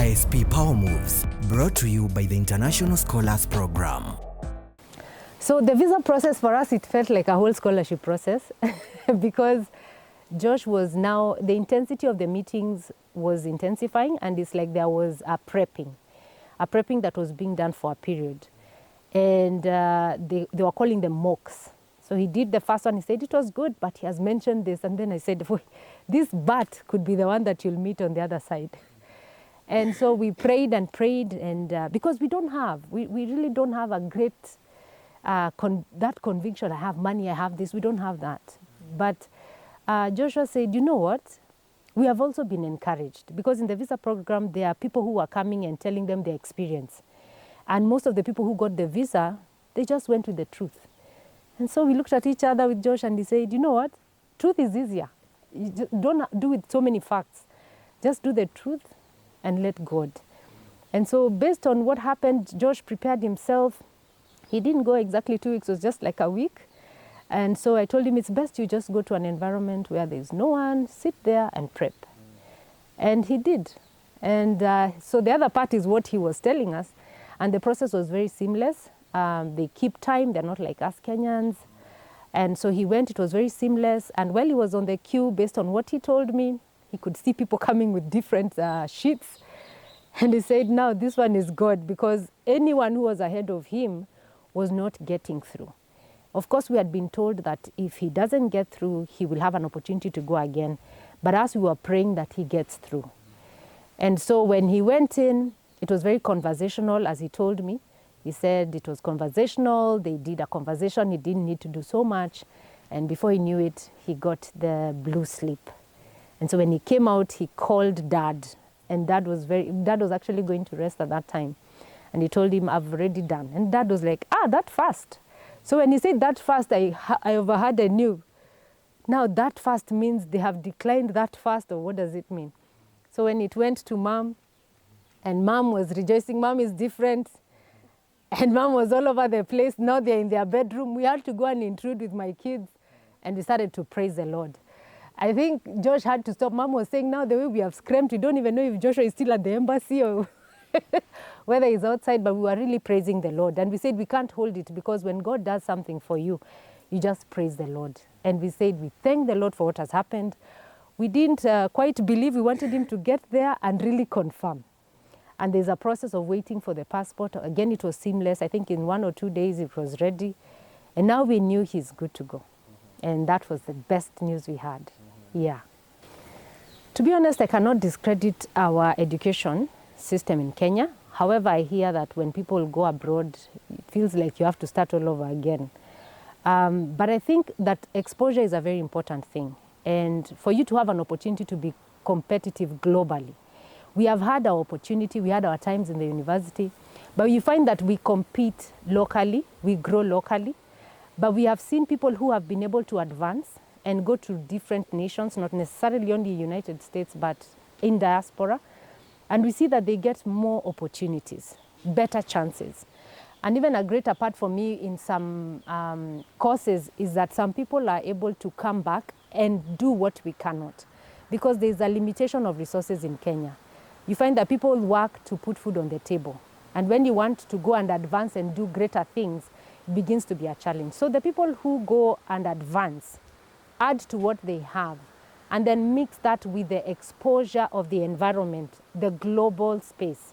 ISP Power Moves, brought to you by the International Scholars Program. So the visa process for us, it felt like a whole scholarship process because Josh was now, the intensity of the meetings was intensifying, and it's like there was a prepping that was being done for a period. And they were calling them mocks. So he did the first one, he said it was good, but he has mentioned this. And then I said, this but could be the one that you'll meet on the other side. And so we prayed, and because we really don't have a great, that conviction, I have money, I have this, we don't have that. But Joshua said, you know what? We have also been encouraged, because in the visa program, there are people who are coming and telling them their experience. And most of the people who got the visa, they just went with the truth. And so we looked at each other with Josh and he said, you know what? Truth is easier. You just don't do with so many facts. Just do the truth and let God. And so based on what happened, Josh prepared himself. He didn't go exactly 2 weeks, it was just like a week. And so I told him, it's best you just go to an environment where there's no one, sit there and prep. And he did. And so the other part is what he was telling us. And the process was very seamless. They keep time, they're not like us Kenyans. And so he went, it was very seamless. And while he was on the queue, based on what he told me, he could see people coming with different sheets. And he said, now this one is God, because anyone who was ahead of him was not getting through. Of course, we had been told that if he doesn't get through, he will have an opportunity to go again. But as we were praying that he gets through. And so when he went in, it was very conversational, as he told me. He said it was conversational, they did a conversation, he didn't need to do so much. And before he knew it, he got the blue slip. And so when he came out, he called Dad. And Dad was actually going to rest at that time. And he told him, I've already done. And Dad was like, that fast. So when he said that fast, I overheard and knew. Now that fast means they have declined that fast, or what does it mean? So when it went to Mom, and Mom was rejoicing, Mom is different. And Mom was all over the place. Now they're in their bedroom. We had to go and intrude with my kids. And we started to praise the Lord. I think Josh had to stop. Mom was saying, now the way we have screamed, we don't even know if Joshua is still at the embassy or whether he's outside, but we were really praising the Lord. And we said, we can't hold it, because when God does something for you, you just praise the Lord. And we said, we thank the Lord for what has happened. We didn't quite believe. We wanted him to get there and really confirm. And there's a process of waiting for the passport. Again, it was seamless. I think in 1 or 2 days it was ready. And now we knew he's good to go. And that was the best news we had. Yeah. To be honest, I cannot discredit our education system in Kenya. However, I hear that when people go abroad, it feels like you have to start all over again. But I think that exposure is a very important thing. And for you to have an opportunity to be competitive globally, we have had our opportunity, we had our times in the university, but you find that we compete locally, we grow locally, but we have seen people who have been able to advance and go to different nations, not necessarily only United States, but in diaspora, and we see that they get more opportunities, better chances. And even a greater part for me in some courses is that some people are able to come back and do what we cannot, because there's a limitation of resources in Kenya. You find that people work to put food on the table. And when you want to go and advance and do greater things, it begins to be a challenge. So the people who go and advance, add to what they have, and then mix that with the exposure of the environment, the global space.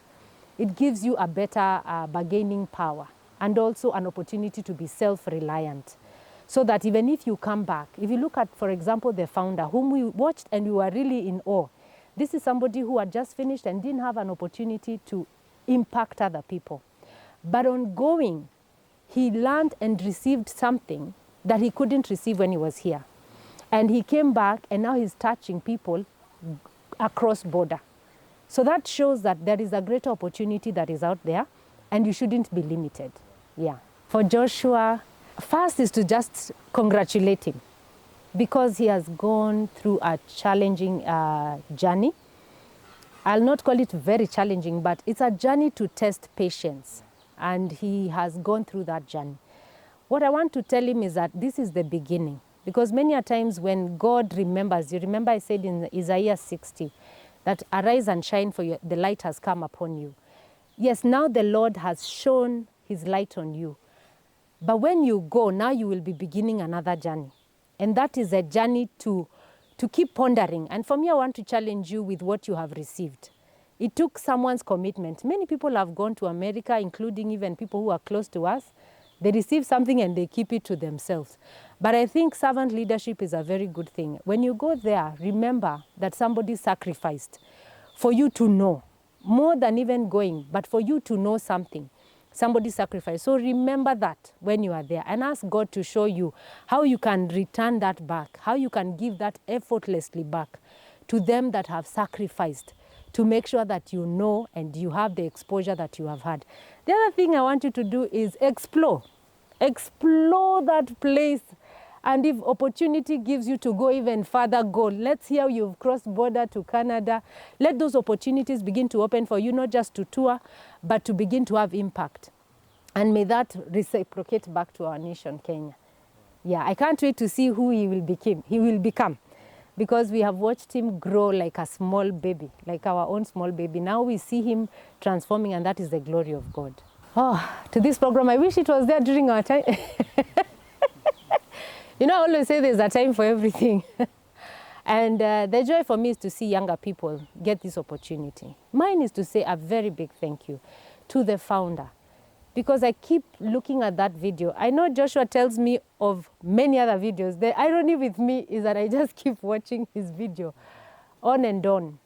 It gives you a better bargaining power, and also an opportunity to be self-reliant. So that even if you come back, if you look at, for example, the founder, whom we watched and we were really in awe. This is somebody who had just finished and didn't have an opportunity to impact other people. But on going, he learned and received something that he couldn't receive when he was here. And he came back, and now he's touching people across border. So that shows that there is a greater opportunity that is out there, and you shouldn't be limited. Yeah. For Joshua, first is to just congratulate him, because he has gone through a challenging journey. I'll not call it very challenging, but it's a journey to test patience. And he has gone through that journey. What I want to tell him is that this is the beginning. Because many a times when God remembers, you remember I said in Isaiah 60, that arise and shine, for the light has come upon you. Yes, now the Lord has shone his light on you. But when you go, now you will be beginning another journey. And that is a journey to keep pondering. And for me, I want to challenge you with what you have received. It took someone's commitment. Many people have gone to America, including even people who are close to us. They receive something and they keep it to themselves. But I think servant leadership is a very good thing. When you go there, remember that somebody sacrificed for you to know, more than even going, but for you to know something. Somebody sacrificed. So remember that when you are there, and ask God to show you how you can return that back, how you can give that effortlessly back to them that have sacrificed, to make sure that you know and you have the exposure that you have had. The other thing I want you to do is explore. Explore that place. And if opportunity gives you to go even further, go. Let's hear you've crossed border to Canada. Let those opportunities begin to open for you, not just to tour, but to begin to have impact. And may that reciprocate back to our nation, Kenya. Yeah, I can't wait to see who he will become. Because we have watched him grow like a small baby, like our own small baby. Now we see him transforming, and that is the glory of God. Oh, to this program, I wish it was there during our time. You know, I always say there's a time for everything. And the joy for me is to see younger people get this opportunity. Mine is to say a very big thank you to the founder, because I keep looking at that video. I know Joshua tells me of many other videos. The irony with me is that I just keep watching his video on and on.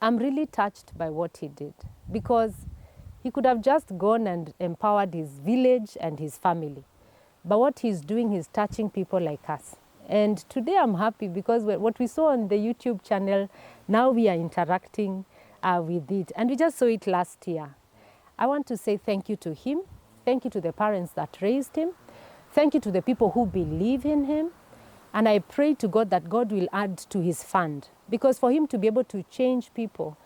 I'm really touched by what he did, because he could have just gone and empowered his village and his family. But what he's doing, he's touching people like us. And today I'm happy because what we saw on the YouTube channel, now we are interacting with it. And we just saw it last year. I want to say thank you to him. Thank you to the parents that raised him. Thank you to the people who believe in him. And I pray to God that God will add to his fund. Because for him to be able to change people,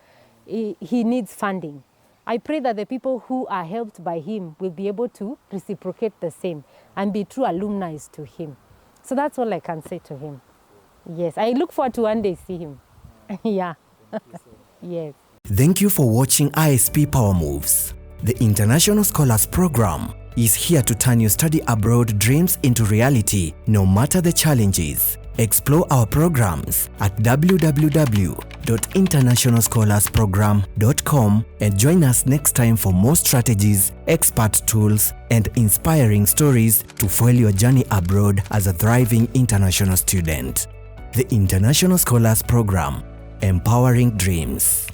he needs funding. I pray that the people who are helped by him will be able to reciprocate the same and be true alumni to him. So that's all I can say to him. Yes, I look forward to one day see him. Yeah. Yes. Thank you for watching ISP Power Moves. The International Scholars Program is here to turn your study abroad dreams into reality, no matter the challenges. Explore our programs at www.internationalscholarsprogram.com and join us next time for more strategies, expert tools, and inspiring stories to fuel your journey abroad as a thriving international student. The International Scholars Program, empowering dreams.